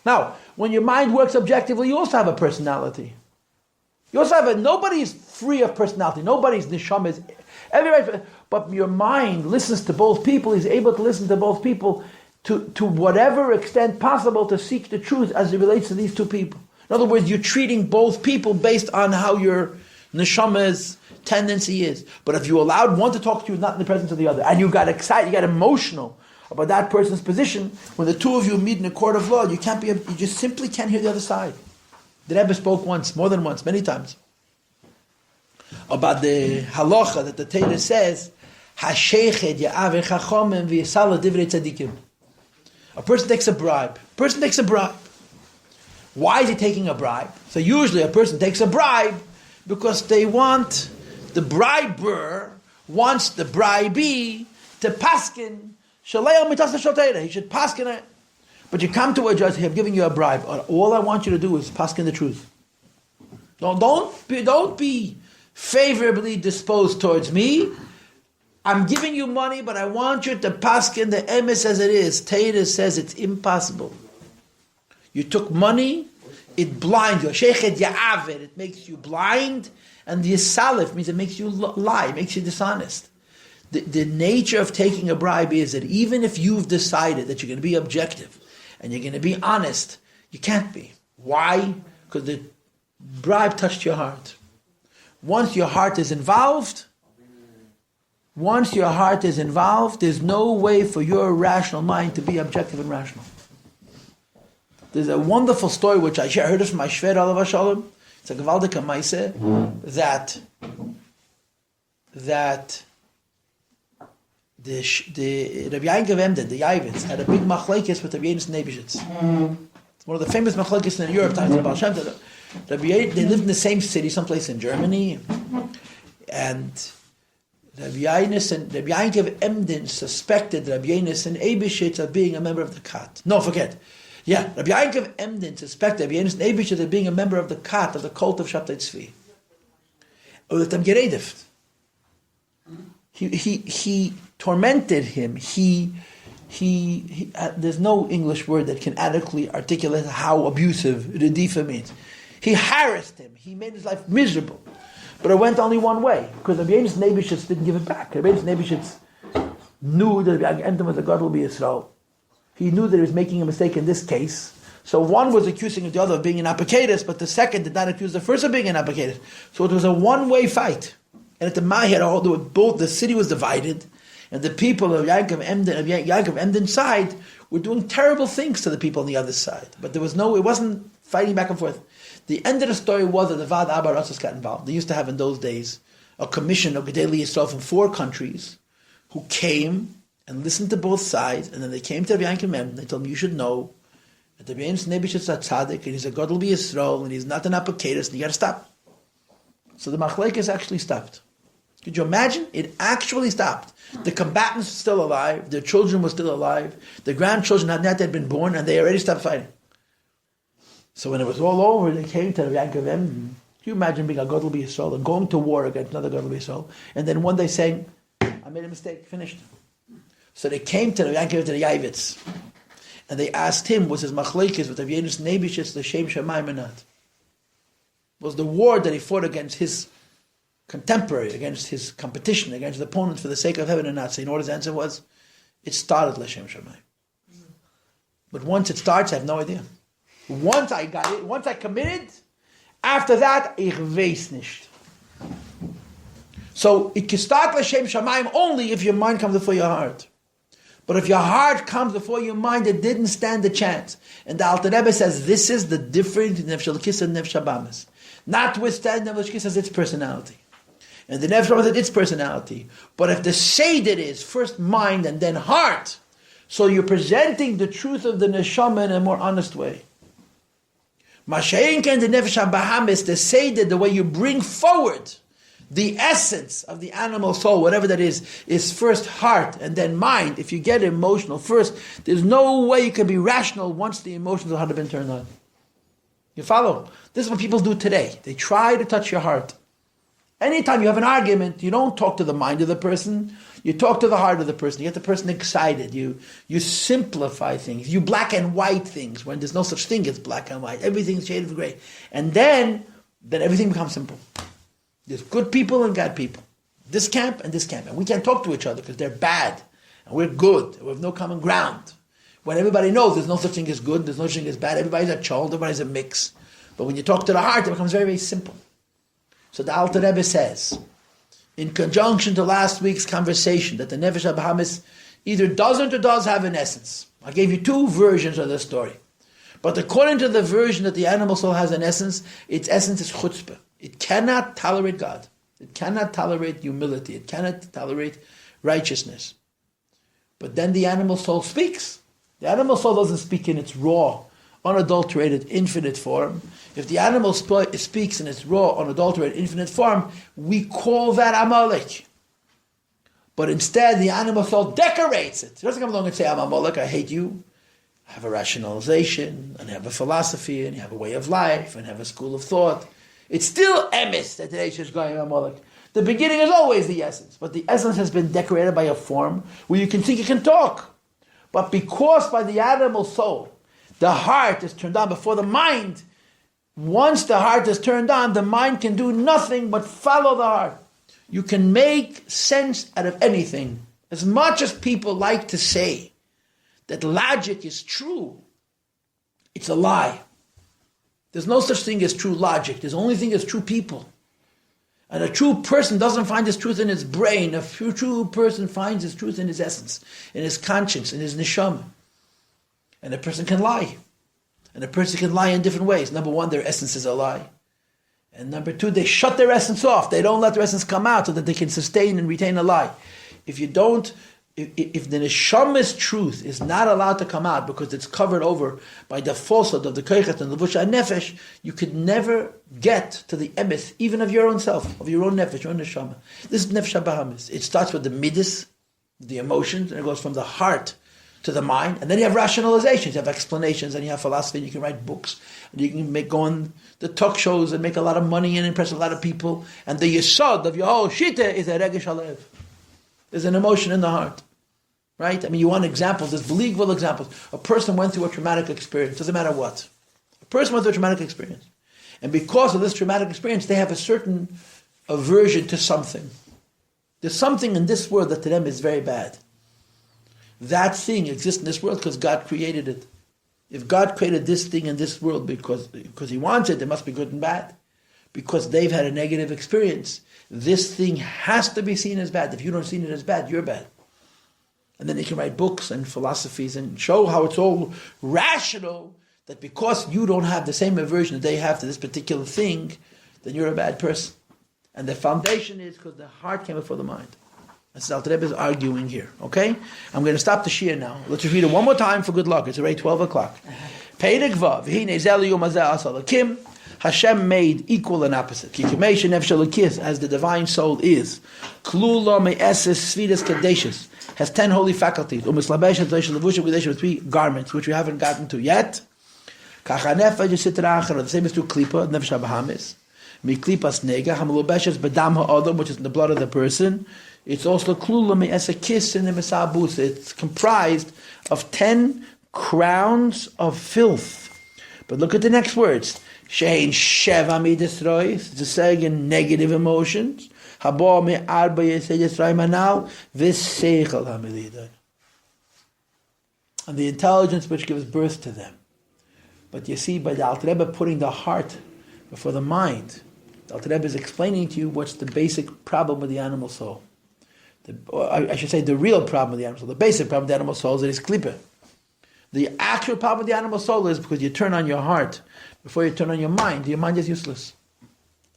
Speaker 1: Now, when your mind works objectively, you also have a personality. You also have nobody is free of personality. Nobody's neshama is everybody, but your mind listens to both people. Is able to listen to both people to whatever extent possible to seek the truth as it relates to these two people. In other words, you're treating both people based on how your neshama's tendency is. But if you allowed one to talk to you not in the presence of the other, and you got excited, you got emotional about that person's position, when the two of you meet in a court of law, you just simply can't hear the other side. The Rebbe spoke once, more than once, many times, about the halacha that the Torah says, "Hashechet ya'aver chachomim v'yisala divrei tzadikim." A person takes a bribe. Why is he taking a bribe? So usually a person takes a bribe because the briber wants the bribee to paskin shalei mitas shel. He should paskin it. But you come to a judge, I'm giving you a bribe. All I want you to do is paskin the truth. Don't be favorably disposed towards me. I'm giving you money, but I want you to paskin the emes as it is. Torah says it's impossible. You took money, it blinds you. Shechet ya'aver, it makes you blind. And the yisalif means it makes you lie, it makes you dishonest. The nature of taking a bribe is that even if you've decided that you're going to be objective and you're going to be honest, you can't be. Why? Because the bribe touched your heart. Once your heart is involved, there's no way for your rational mind to be objective and rational. There's a wonderful story which I heard it from my Shver Alav Shalom. It's a gewaldige Maise that the Rabbi Yankov Emden, the Yavitz, had a big machlekes with Rabbi Yenis Nebishitz. It's one of the famous machlekes in Europe times about Shem. They lived in the same city, someplace in Germany, and Rabbi Yankov Emden suspected Rabbi Yenis and Ebishitz of being a member of the Kat. No, forget. Yeah, Rabbi Yankov Emden suspected Rabbi Yenis and Ebishitz of being a member of the Kat, of the cult of Shabtai Tzvi. He tormented him. There's no English word that can adequately articulate how abusive redifa means. He harassed him. He made his life miserable. But it went only one way, because Rabbi Yenis Nebishitz didn't give it back. Rabbi Yenis Nebishitz knew that Rabbi Yankov was a God will be Yisrael. He knew that he was making a mistake in this case. So one was accusing the other of being an apikatus, but the second did not accuse the first of being an apikatus. So it was a one-way fight. And at the Mahir, both the city was divided, and the people of Yankov Emden's side were doing terrible things to the people on the other side. But it wasn't fighting back and forth. The end of the story was that the Vad Abba Ratzos got involved. They used to have in those days a commission of Gedei Yisrael from 4 countries who came and listened to both sides, and then they came to Rabbi Yankov Emden. They told him, you should know that the Rabbi Nebishitz is a tzaddik, and he's a God will be Yisrael, and he's not an apikatus, and you got to stop. So the machlekes actually stopped. Could you imagine? It actually stopped. The combatants were still alive, their children were still alive, their grandchildren had not yet been born, and they already stopped fighting. So when it was all over, they came to Rabbi Yankov Emden. Can you imagine being a God will be Yisrael and going to war against another God will be Yisrael, and then one day saying, I made a mistake, finished. So they came to Rabbi Yankov to the Yavitz, and they asked him, was his machlekes with Rabbi Yenis Nebishitz l'shem shamayim or not? Was the war that he fought against his contemporary, against his competition, against the opponent for the sake of heaven or not? So you know what his answer was? It started l'shem shamayim. But once it starts, I have no idea. Once I got it, once I committed, after that, ich weiß nicht. So it can start l'shem shamayim only if your mind comes before your heart. But if your heart comes before your mind, it didn't stand a chance. And the Alter Rebbe says this is the difference in Nefesh Elokis and Nefesh Habamis. Notwithstanding Nefesh Elokis has its personality, and the Nefesh Habamis has its personality. But if the Seder is first mind and then heart, so you're presenting the truth of the Neshama in a more honest way. Masha'inken the Nefesh Habamis, the Seder, the way you bring forward the essence of the animal soul, whatever that is first heart and then mind. If you get emotional first, there's no way you can be rational once the emotions have been turned on. You follow? This is what people do today. They try to touch your heart. Anytime you have an argument, you don't talk to the mind of the person, you talk to the heart of the person. You get the person excited. You simplify things. You black and white things when there's no such thing as black and white. Everything's shaded of gray. And then everything becomes simple. There's good people and bad people. This camp and this camp. And we can't talk to each other because they're bad. And we're good. We have no common ground. When everybody knows there's no such thing as good, there's no such thing as bad, everybody's a child, everybody's a mix. But when you talk to the heart, it becomes very, very simple. So the Alter Rebbe says, in conjunction to last week's conversation, that the Nefesh HaBahamis either doesn't or does have an essence. I gave you two versions of the story. But according to the version that the animal soul has an essence, its essence is chutzpah. It cannot tolerate God. It cannot tolerate humility. It cannot tolerate righteousness. But then the animal soul speaks. The animal soul doesn't speak in its raw, unadulterated, infinite form. If the animal speaks in its raw, unadulterated, infinite form, we call that Amalek. But instead, the animal soul decorates it. It doesn't come along and say, I'm Amalek, I hate you. I have a rationalization, and I have a philosophy, and you have a way of life, and have a school of thought. It's still emes that today is going Amalek. The beginning is always the essence, but the essence has been decorated by a form where you can think you can talk. But because by the animal soul, the heart is turned on before the mind, once the heart is turned on, the mind can do nothing but follow the heart. You can make sense out of anything. As much as people like to say that logic is true, it's a lie. There's no such thing as true logic. There's only thing as true people. And a true person doesn't find his truth in his brain. A true person finds his truth in his essence, in his conscience, in his neshama. And a person can lie. And a person can lie in different ways. Number one, their essence is a lie. And number two, they shut their essence off. They don't let their essence come out so that they can sustain and retain a lie. If you don't, if the neshama's truth is not allowed to come out because it's covered over by the falsehood of the koichet and the levush nefesh, you could never get to the emes, even of your own self, of your own nefesh, your own neshama. This is nefesh habahamis. It starts with the midas, the emotions, and it goes from the heart to the mind, and then you have rationalizations, you have explanations, and you have philosophy, and you can write books, and you can go on the talk shows and make a lot of money and impress a lot of people, and the yesod of your whole shita is a regesh halev. There's an emotion in the heart, right? I mean, you want examples, there's believable examples. A person went through a traumatic experience, doesn't matter what. A person went through a traumatic experience, and because of this traumatic experience, they have a certain aversion to something. There's something in this world that to them is very bad. That thing exists in this world because God created it. If God created this thing in this world because He wants it, it must be good and bad. Because they've had a negative experience, this thing has to be seen as bad. If you don't see it as bad, you're bad. And then they can write books and philosophies and show how it's all rational, that because you don't have the same aversion that they have to this particular thing, then you're a bad person. And the foundation is because the heart came before the mind. That's what Alter Rebbe is arguing here. Okay? I'm going to stop the Shia now. Let's read it one more time for good luck. It's already 12 o'clock. Perek Vav. V'hinei zeh liyom hazeh asa Elokim. Hashem made equal and opposite. Ki kamei shenefesh Elokis, as the divine soul is. Klula me'eses svidas kadeshes. Has 10 holy faculties. U'mislabeshet zoish levusha kadeshes with 3 garments, which we haven't gotten to yet. Kacha nefesh yisitra achar. The same is through klipa, nefesh habahamis. Miklipas nega hamelubeshes bedam ha'odom, which is in the blood of the person. It's also klula as a kiss in the mesabus. It's comprised of 10 crowns of filth. But look at the next words. Shein sheva midesrois. It's saying in negative emotions. Habo me arba yesei yisrael manal v'seichel hamilida. And the intelligence which gives birth to them. But you see, by the Alter Rebbe putting the heart before the mind, the Alter Rebbe is explaining to you what's the basic problem with the animal soul. I should say the real problem with the animal soul. The basic problem with the animal soul is that it's klipa. The actual problem with the animal soul is because you turn on your heart before you turn on your mind is useless.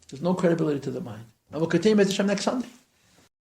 Speaker 1: There's no credibility to the mind. And we'll continue with Hashem next Sunday.